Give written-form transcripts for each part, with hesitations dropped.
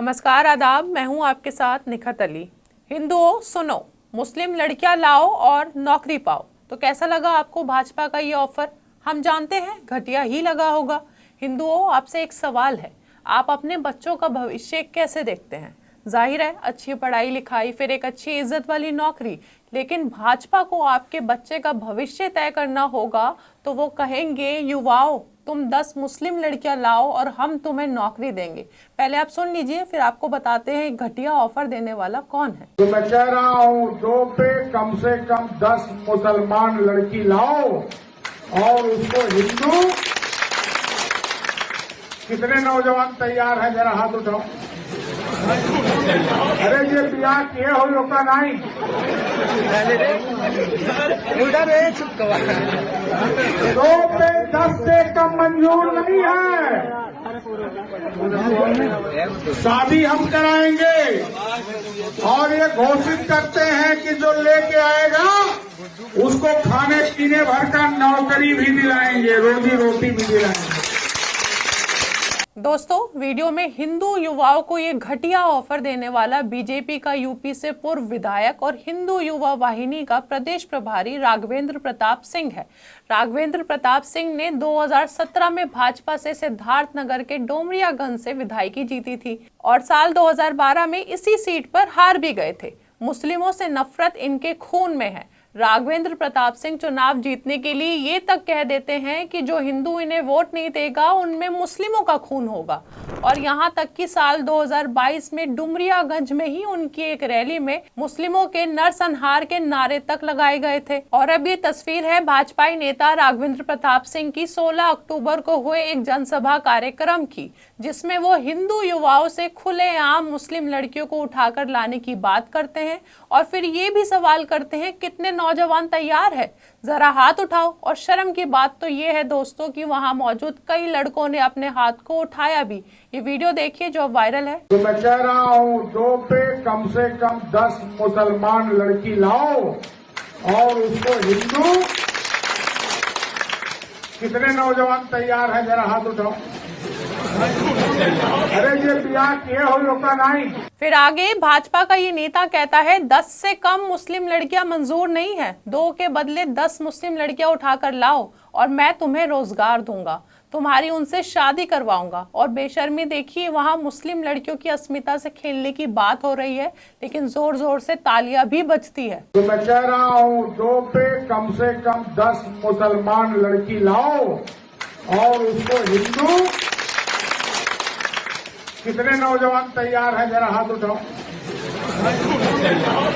नमस्कार, आदाब। मैं हूं आपके साथ निखत अली। हिंदुओं सुनो, मुस्लिम लड़कियां लाओ और नौकरी पाओ। तो कैसा लगा आपको भाजपा का ये ऑफर? हम जानते हैं घटिया ही लगा होगा। हिंदुओं, आपसे एक सवाल है, आप अपने बच्चों का भविष्य कैसे देखते हैं? जाहिर है अच्छी पढ़ाई लिखाई, फिर एक अच्छी इज्जत वाली नौकरी। लेकिन भाजपा को आपके बच्चे का भविष्य तय करना होगा तो वो कहेंगे, युवाओं तुम 10 मुस्लिम लड़कियां लाओ और हम तुम्हें नौकरी देंगे। पहले आप सुन लीजिए, फिर आपको बताते हैं घटिया ऑफर देने वाला कौन है। तो मैं कह रहा हूँ, 2 पे कम से कम 10 मुसलमान लड़की लाओ और उसको हिंदू। कितने नौजवान तैयार हैं, जरा हाथ उठाओ। अरे ये ब्याह किए हो लोग का नहीं। 2 पे 10 से कम मंजूर नहीं है। शादी हम कराएंगे और ये घोषित करते हैं कि जो लेके आएगा उसको खाने पीने भर का नौकरी भी दिलाएंगे, रोजी रोटी भी दिलाएंगे। दोस्तों, वीडियो में हिंदू युवाओं को ये घटिया ऑफर देने वाला बीजेपी का यूपी से पूर्व विधायक और हिंदू युवा वाहिनी का प्रदेश प्रभारी राघवेंद्र प्रताप सिंह है। राघवेंद्र प्रताप सिंह ने 2017 में भाजपा से सिद्धार्थनगर के डोमरियागंज से विधायकी जीती थी और साल 2012 में इसी सीट पर हार भी गए थे। मुस्लिमों से नफरत इनके खून में है। राघवेंद्र प्रताप सिंह चुनाव जीतने के लिए ये तक कह देते हैं कि जो हिंदू इन्हें वोट नहीं देगा उनमें मुस्लिमों का खून होगा। और यहाँ तक कि साल 2022 में डुमरियागंज में ही उनकी एक रैली में मुस्लिमों के नरसंहार के नारे तक लगाए गए थे। और अब ये तस्वीर है भाजपाई नेता राघवेंद्र प्रताप सिंह की 16 अक्टूबर को हुए एक जनसभा कार्यक्रम की, जिसमें वो हिंदू युवाओं से खुलेआम मुस्लिम लड़कियों को उठाकर लाने की बात करते हैं और फिर ये भी सवाल करते हैं कितने नौजवान तैयार है, जरा हाथ उठाओ। और शर्म की बात तो ये है दोस्तों कि वहां मौजूद कई लड़कों ने अपने हाथ को उठाया भी। ये वीडियो देखिए जो वायरल है। तो मैं कह रहा हूँ, 2 पे कम से कम 10 मुसलमान लड़की लाओ और उसको हिंदू। कितने नौजवान तैयार हैं, जरा हाथ उठाओ। अरे ये ब्याह किए हो लोग का नहीं। फिर आगे भाजपा का ये नेता कहता है 10 से कम मुस्लिम लड़कियां मंजूर नहीं है, 2 के बदले 10 मुस्लिम लड़कियां उठाकर लाओ और मैं तुम्हें रोजगार दूंगा, तुम्हारी उनसे शादी करवाऊंगा। और बेशर्मी देखिए, वहां मुस्लिम लड़कियों की अस्मिता से खेलने की बात हो रही है, लेकिन जोर जोर से तालियां भी बजती है। तो मैं कह रहा हूँ, 2 पे कम से कम 10 मुसलमान लड़की लाओ और उसको हिंदू। कितने नौजवान तैयार हैं, जरा हाथ उठाओ।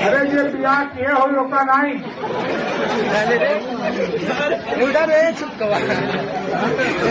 अरे ये ब्याह किए हो लोग का नहीं।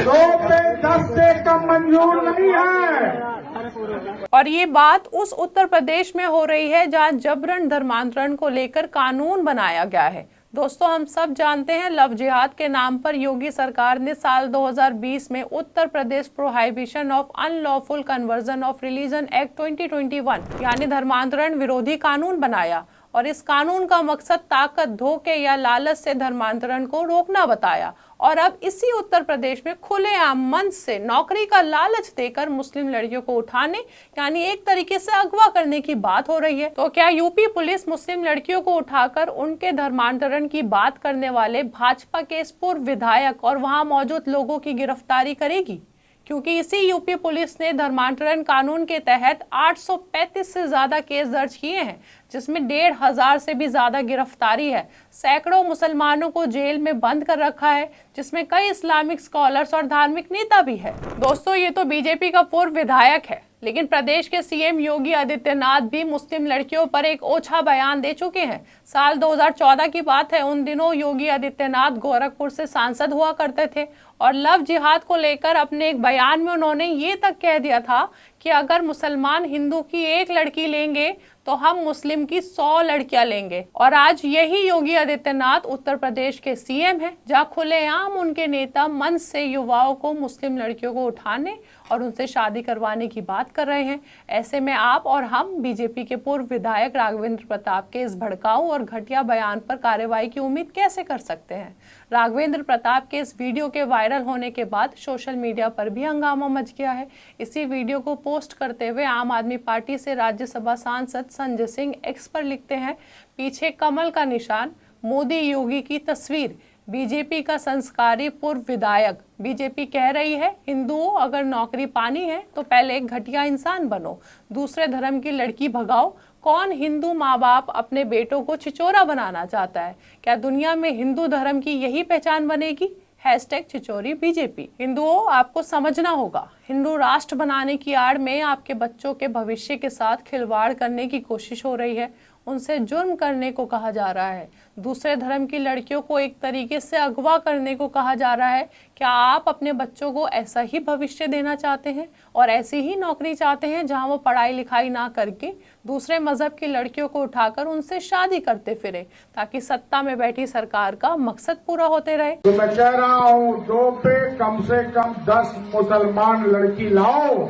2 पे 10 से कम मंजूर नहीं है। और ये बात उस उत्तर प्रदेश में हो रही है जहां जबरन धर्मांतरण को लेकर कानून बनाया गया है। दोस्तों, हम सब जानते हैं लव जिहाद के नाम पर योगी सरकार ने साल 2020 में Uttar Pradesh prohibition of unlawful conversion of religion act 2021 यानी धर्मांतरण विरोधी कानून बनाया और इस कानून का मकसद ताकत, धोखे या लालच से धर्मांतरण को रोकना बताया। और अब इसी उत्तर प्रदेश में खुलेआम मंच से नौकरी का लालच देकर मुस्लिम लड़कियों को उठाने यानी एक तरीके से अगवा करने की बात हो रही है। तो क्या यूपी पुलिस मुस्लिम लड़कियों को उठाकर उनके धर्मांतरण की बात करने वाले भाजपा के इस पूर्व विधायक और वहां मौजूद लोगों की गिरफ्तारी करेगी? क्योंकि इसी यूपी पुलिस ने धर्मांतरण कानून के तहत 835 से ज्यादा केस दर्ज किए हैं, जिसमें 1500 से भी ज्यादा गिरफ्तारी है। सैकड़ों मुसलमानों को जेल में बंद कर रखा है, जिसमें कई इस्लामिक स्कॉलर्स और धार्मिक नेता भी है। दोस्तों, ये तो बीजेपी का पूर्व विधायक है, लेकिन प्रदेश के सीएम योगी आदित्यनाथ भी मुस्लिम लड़कियों पर एक ओछा बयान दे चुके हैं। साल 2014 की बात है, उन दिनों योगी आदित्यनाथ गोरखपुर से सांसद हुआ करते थे और लव जिहाद को लेकर अपने एक बयान में उन्होंने ये तक कह दिया था कि अगर मुसलमान हिंदू की 1 लड़की लेंगे तो हम मुस्लिम की 100 लड़कियां लेंगे। और आज यही योगी आदित्यनाथ उत्तर प्रदेश के सीएम हैं, जहां खुलेआम उनके नेता मंच से युवाओं को मुस्लिम लड़कियों को उठाने और उनसे शादी करवाने की बात कर रहे हैं। ऐसे में आप और हम बीजेपी के पूर्व विधायक राघवेंद्र प्रताप के इस भड़काऊ और घटिया बयान पर कार्रवाई की उम्मीद कैसे कर सकते हैं? राघवेंद्र प्रताप के इस वीडियो के वायरल होने के बाद सोशल मीडिया पर भी हंगामा मच गया है। इसी वीडियो को पोस्ट करते हुए आम आदमी पार्टी से राज्यसभा सांसद संजय सिंह एक्स पर लिखते हैं, पीछे कमल का निशान, मोदी योगी की तस्वीर, बीजेपी का संस्कारी पूर्व विधायक। बीजेपी कह रही है, हिंदुओं अगर नौकरी पानी है तो पहले एक घटिया इंसान बनो, दूसरे धर्म की लड़की भगाओ। कौन हिंदू माँ बाप अपने बेटों को छिचोरा बनाना चाहता है? क्या दुनिया में हिंदू धर्म की यही पहचान बनेगी? #छिचोरी बीजेपी। हिंदुओं, आपको समझना होगा, हिंदू राष्ट्र बनाने की आड़ में आपके बच्चों के भविष्य के साथ खिलवाड़ करने की कोशिश हो रही है, उनसे जुर्म करने को कहा जा रहा है, दूसरे धर्म की लड़कियों को एक तरीके से अगवा करने को कहा जा रहा है। क्या आप अपने बच्चों को ऐसा ही भविष्य देना चाहते हैं और ऐसी ही नौकरी चाहते हैं जहां वो पढ़ाई लिखाई ना करके दूसरे मजहब की लड़कियों को उठाकर उनसे शादी करते फिरे, ताकि सत्ता में बैठी सरकार का मकसद पूरा होते रहे? तो मैं कह रहा हूँ, 2 पे कम से कम 10 मुसलमान लड़की लाओ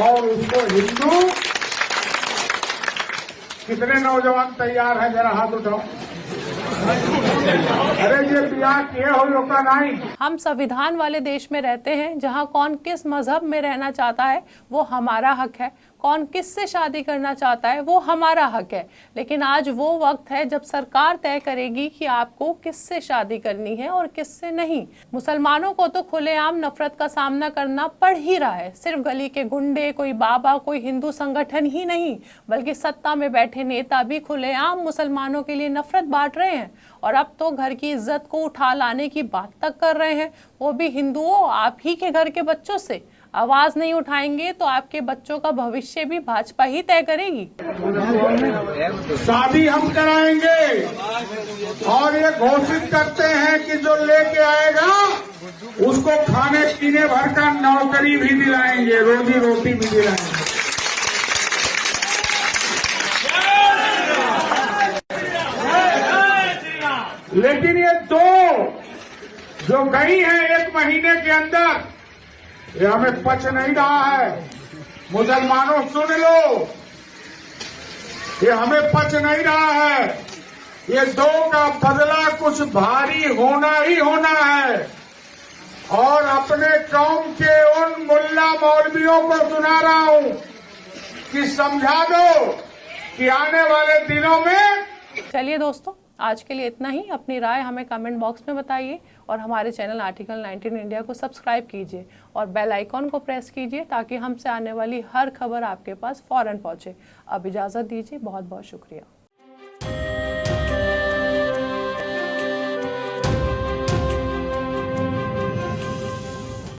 और उसको हिंदू। कितने नौजवान तैयार हैं, जरा हाथ उठाओ। अरे ये ब्याह किए हो लोग का नहीं। हम संविधान वाले देश में रहते हैं जहां कौन किस मजहब में रहना चाहता है वो हमारा हक है, कौन किससे शादी करना चाहता है वो हमारा हक है। लेकिन आज वो वक्त है जब सरकार तय करेगी कि आपको किससे शादी करनी है और किससे नहीं। मुसलमानों को तो खुलेआम नफरत का सामना करना पड़ ही रहा है। सिर्फ गली के गुंडे, कोई बाबा, कोई हिंदू संगठन ही नहीं, बल्कि सत्ता में बैठे नेता भी खुलेआम मुसलमानों के लिए नफरत बांट रहे हैं और अब तो घर की इज्जत को उठा लाने की बात तक कर रहे हैं, वो भी हिंदुओं, आप ही के घर के बच्चों से। आवाज नहीं उठाएंगे तो आपके बच्चों का भविष्य भी भाजपा ही तय करेगी। शादी हम कराएंगे और ये घोषित करते हैं कि जो लेके आएगा उसको खाने पीने भर का नौकरी भी दिलाएंगे, रोजी रोटी भी दिलाएंगे। लेकिन ये 2 जो गई हैं 1 महीने के अंदर, ये हमें पच नहीं रहा है। मुसलमानों सुन लो, ये हमें पच नहीं रहा है। ये 2 का बदला कुछ भारी होना ही होना है। और अपने कौम के उन मुल्ला मौलवियों को सुना रहा हूं कि समझा दो कि आने वाले दिनों में। चलिए दोस्तों, आज के लिए इतना ही। अपनी राय हमें कमेंट बॉक्स में बताइए और हमारे चैनल आर्टिकल 19 इंडिया को सब्सक्राइब कीजिए और बेल आइकॉन को प्रेस कीजिए ताकि हमसे आने वाली हर खबर आपके पास फौरन पहुंचे। अब इजाज़त दीजिए, बहुत बहुत शुक्रिया।